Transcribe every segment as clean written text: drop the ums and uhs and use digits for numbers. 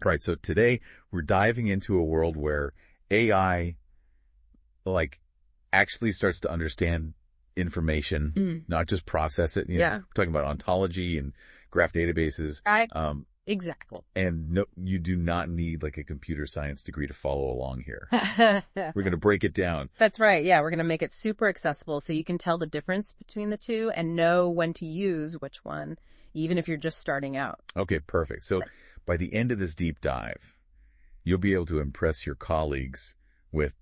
Right. So today we're diving into a world where AI like actually starts to understand information, not just process it. Yeah. We're talking about ontology and graph databases. Exactly. And no, you do not need like a computer science degree to follow along here. We're going to break it down. That's right. Yeah, we're going to make it super accessible so you can tell the difference between the two and know when to use which one, even if you're just starting out. Okay, perfect. So by the end of this deep dive, you'll be able to impress your colleagues with,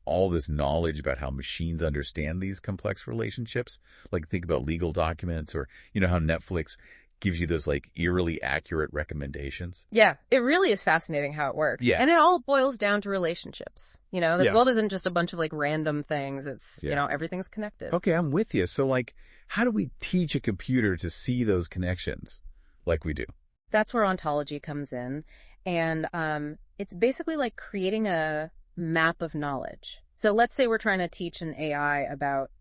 all this knowledge about how machines understand these complex relationships. Like think about legal documents or, how Netflix gives you those like eerily accurate recommendations. Yeah, it really is fascinating how it works. Yeah. And it all boils down to relationships. The world isn't just a bunch of like random things. It's, everything's connected. Okay, I'm with you. So like, how do we teach a computer to see those connections like we do? That's where ontology comes in. And it's basically like creating a map of knowledge. So let's say we're trying to teach an AI about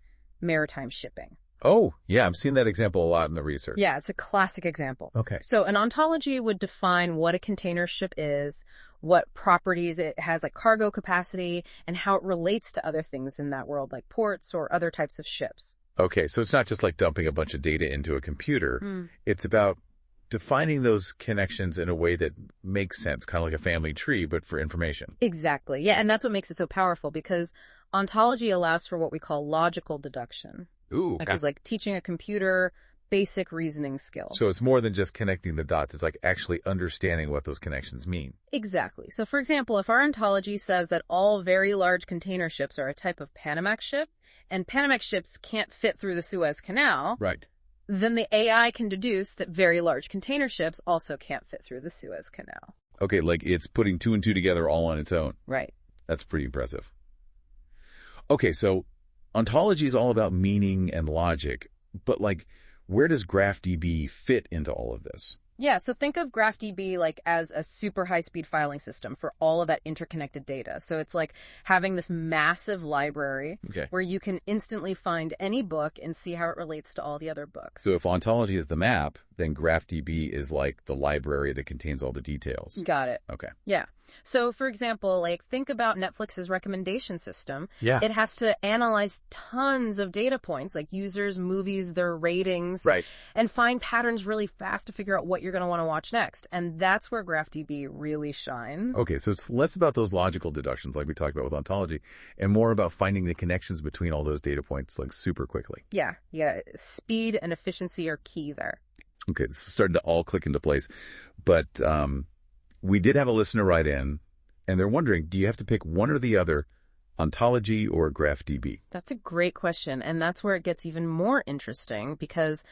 maritime shipping. Oh, yeah, I've seen that example a lot in the research. Yeah, it's a classic example. Okay. So an ontology would define what a container ship is, what properties it has, like cargo capacity, and how it relates to other things in that world, like ports or other types of ships. Okay, so it's not just like dumping a bunch of data into a computer. It's about defining those connections in a way that makes sense, kind of like a family tree, but for information. Exactly. Yeah, and that's what makes it so powerful because ontology allows for what we call logical deduction. Ooh. Which is like teaching a computer basic reasoning skill. So it's more than just connecting the dots. It's like actually understanding what those connections mean. Exactly. So for example, if our ontology says that all very large container ships are a type of Panamax ship, and Panamax ships can't fit through the Suez Canal, right, then the AI can deduce that very large container ships also can't fit through the Suez Canal. Okay, like it's putting two and two together all on its own. Right. That's pretty impressive. Okay, so ontology is all about meaning and logic, but like, where does GraphDB fit into all of this? Yeah, so think of GraphDB like as a super high-speed filing system for all of that interconnected data. So it's like having this massive library where you can instantly find any book and see how it relates to all the other books. So if ontology is the map, then GraphDB is like the library that contains all the details. Got it. Okay. Yeah. So, for example, like think about Netflix's recommendation system. Yeah. It has to analyze tons of data points, like users, movies, their ratings, right, and find patterns really fast to figure out what you're going to want to watch next. And that's where GraphDB really shines. Okay, so it's less about those logical deductions like we talked about with ontology and more about finding the connections between all those data points like super quickly. Yeah. Speed and efficiency are key there. Okay, this is starting to all click into place. But we did have a listener write in, and they're wondering, do you have to pick one or the other, ontology or GraphDB? That's a great question, and that's where it gets even more interesting because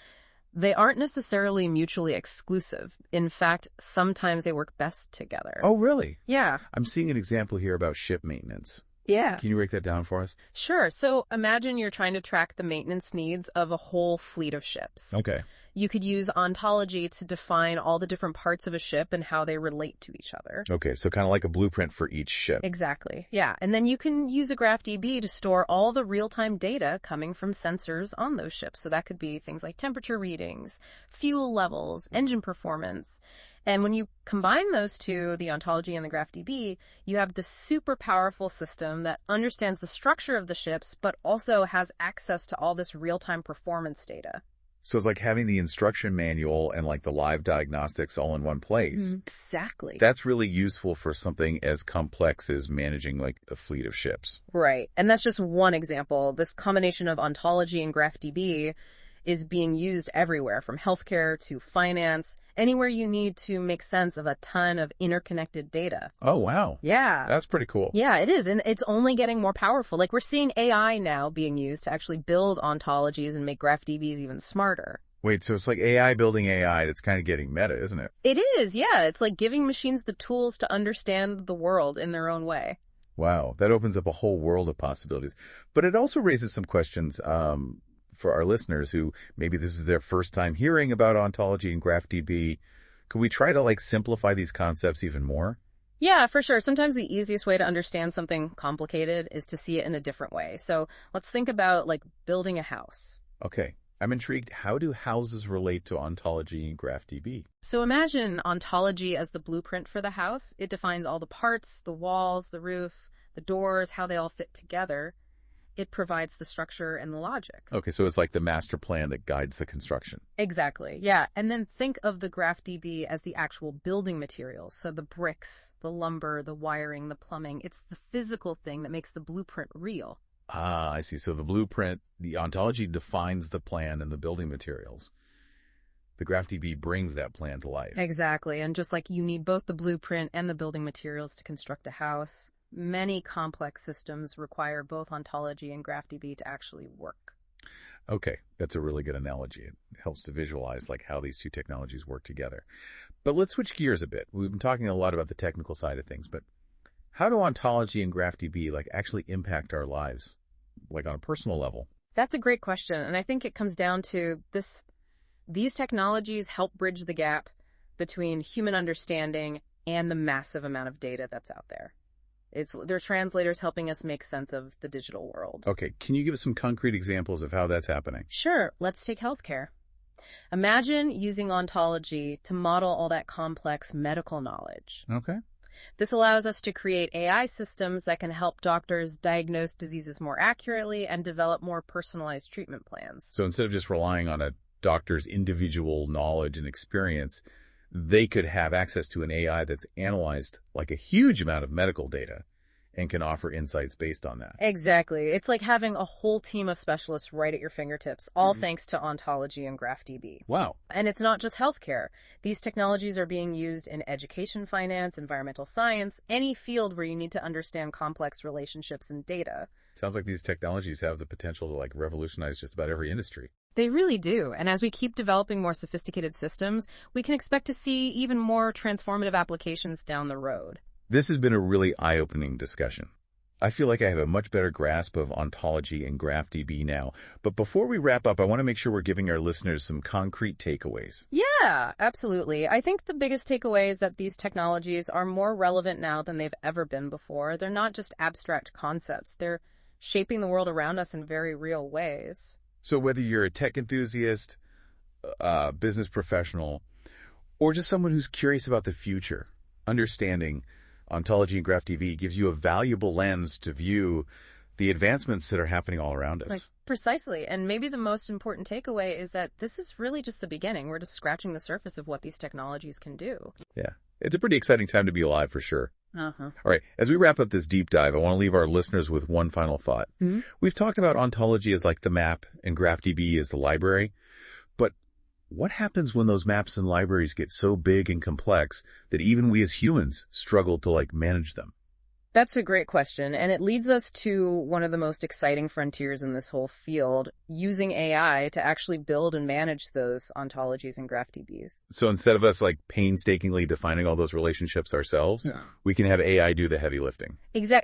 they aren't necessarily mutually exclusive. In fact, sometimes they work best together. Oh, really? Yeah. I'm seeing an example here about ship maintenance. Yeah. Can you break that down for us? Sure. So imagine you're trying to track the maintenance needs of a whole fleet of ships. Okay. You could use ontology to define all the different parts of a ship and how they relate to each other. Okay, so kind of like a blueprint for each ship. Exactly. Yeah. And then you can use a GraphDB to store all the real-time data coming from sensors on those ships. So that could be things like temperature readings, fuel levels, engine performance. And when you combine those two, the ontology and the GraphDB, you have this super powerful system that understands the structure of the ships, but also has access to all this real-time performance data. So it's like having the instruction manual and like the live diagnostics all in one place. Exactly. That's really useful for something as complex as managing like a fleet of ships. Right. And that's just one example. This combination of ontology and GraphDB is being used everywhere, from healthcare to finance, anywhere you need to make sense of a ton of interconnected data. Oh, wow. Yeah. That's pretty cool. Yeah, it is. And it's only getting more powerful. Like we're seeing AI now being used to actually build ontologies and make GraphDBs even smarter. Wait, so it's like AI building AI that's kind of getting meta, isn't it? It is, yeah. It's like giving machines the tools to understand the world in their own way. Wow, that opens up a whole world of possibilities. But it also raises some questions for our listeners who maybe this is their first time hearing about ontology and GraphDB. Could we try to like simplify these concepts even more? Yeah, for sure. Sometimes the easiest way to understand something complicated is to see it in a different way. So let's think about like building a house. Okay. I'm intrigued. How do houses relate to ontology and GraphDB? So imagine ontology as the blueprint for the house. It defines all the parts, the walls, the roof, the doors, how they all fit together. It provides the structure and the logic. Okay, so it's like the master plan that guides the construction. Exactly, yeah. And then think of the GraphDB as the actual building materials. So the bricks, the lumber, the wiring, the plumbing. It's the physical thing that makes the blueprint real. Ah, I see. So the blueprint, the ontology defines the plan and the building materials. The GraphDB brings that plan to life. Exactly. And just like you need both the blueprint and the building materials to construct a house, many complex systems require both ontology and GraphDB to actually work. Okay, that's a really good analogy. It helps to visualize like how these two technologies work together. But let's switch gears a bit. We've been talking a lot about the technical side of things, but how do ontology and GraphDB like actually impact our lives, like on a personal level? That's a great question. And I think it comes down to this. These technologies help bridge the gap between human understanding and the massive amount of data that's out there. They're translators helping us make sense of the digital world. Okay, can you give us some concrete examples of how that's happening? Sure, let's take healthcare. Imagine using ontology to model all that complex medical knowledge. Okay. This allows us to create AI systems that can help doctors diagnose diseases more accurately and develop more personalized treatment plans. So instead of just relying on a doctor's individual knowledge and experience, they could have access to an AI that's analyzed like a huge amount of medical data and can offer insights based on that. Exactly. It's like having a whole team of specialists right at your fingertips, all thanks to ontology and GraphDB. Wow. And it's not just healthcare. These technologies are being used in education, finance, environmental science, any field where you need to understand complex relationships and data. Sounds like these technologies have the potential to like revolutionize just about every industry. They really do. And as we keep developing more sophisticated systems, we can expect to see even more transformative applications down the road. This has been a really eye-opening discussion. I feel like I have a much better grasp of ontology and GraphDB now. But before we wrap up, I want to make sure we're giving our listeners some concrete takeaways. Yeah, absolutely. I think the biggest takeaway is that these technologies are more relevant now than they've ever been before. They're not just abstract concepts. They're shaping the world around us in very real ways. So whether you're a tech enthusiast, a business professional, or just someone who's curious about the future, understanding ontology and GraphDB gives you a valuable lens to view the advancements that are happening all around us. Precisely. And maybe the most important takeaway is that this is really just the beginning. We're just scratching the surface of what these technologies can do. Yeah. It's a pretty exciting time to be alive for sure. Uh-huh. All right. As we wrap up this deep dive, I want to leave our listeners with one final thought. Mm-hmm. We've talked about ontology as like the map and GraphDB as the library. But what happens when those maps and libraries get so big and complex that even we as humans struggle to like manage them? That's a great question, and it leads us to one of the most exciting frontiers in this whole field, using AI to actually build and manage those ontologies and GraphDBs. So instead of us like painstakingly defining all those relationships ourselves, we can have AI do the heavy lifting.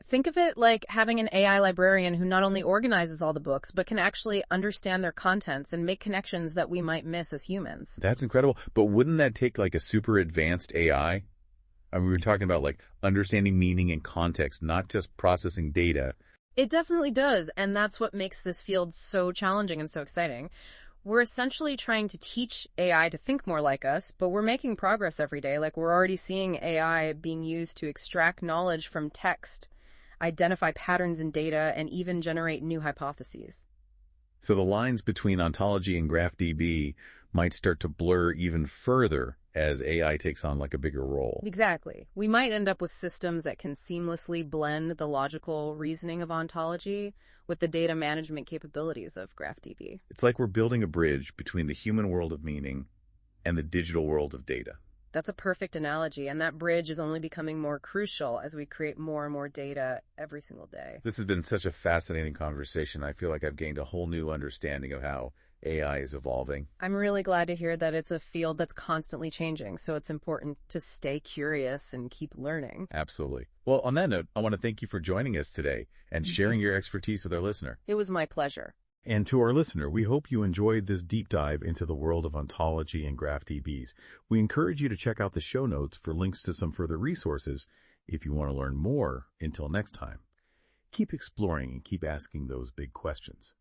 Think of it like having an AI librarian who not only organizes all the books, but can actually understand their contents and make connections that we might miss as humans. That's incredible. But wouldn't that take like a super advanced AI? I mean, we were talking about like understanding meaning and context, not just processing data. It definitely does, and that's what makes this field so challenging and so exciting. We're essentially trying to teach AI to think more like us, but we're making progress every day. Like, we're already seeing AI being used to extract knowledge from text, identify patterns in data, and even generate new hypotheses. So the lines between ontology and GraphDB might start to blur even further as AI takes on like a bigger role. Exactly. We might end up with systems that can seamlessly blend the logical reasoning of ontology with the data management capabilities of GraphDB. It's like we're building a bridge between the human world of meaning and the digital world of data. That's a perfect analogy, and that bridge is only becoming more crucial as we create more and more data every single day. This has been such a fascinating conversation. I feel like I've gained a whole new understanding of how AI is evolving. I'm really glad to hear that it's a field that's constantly changing, so it's important to stay curious and keep learning. Absolutely. Well, on that note, I want to thank you for joining us today and sharing your expertise with our listener. It was my pleasure. And to our listener, we hope you enjoyed this deep dive into the world of ontology and GraphDBs. We encourage you to check out the show notes for links to some further resources if you want to learn more. Until next time, keep exploring and keep asking those big questions.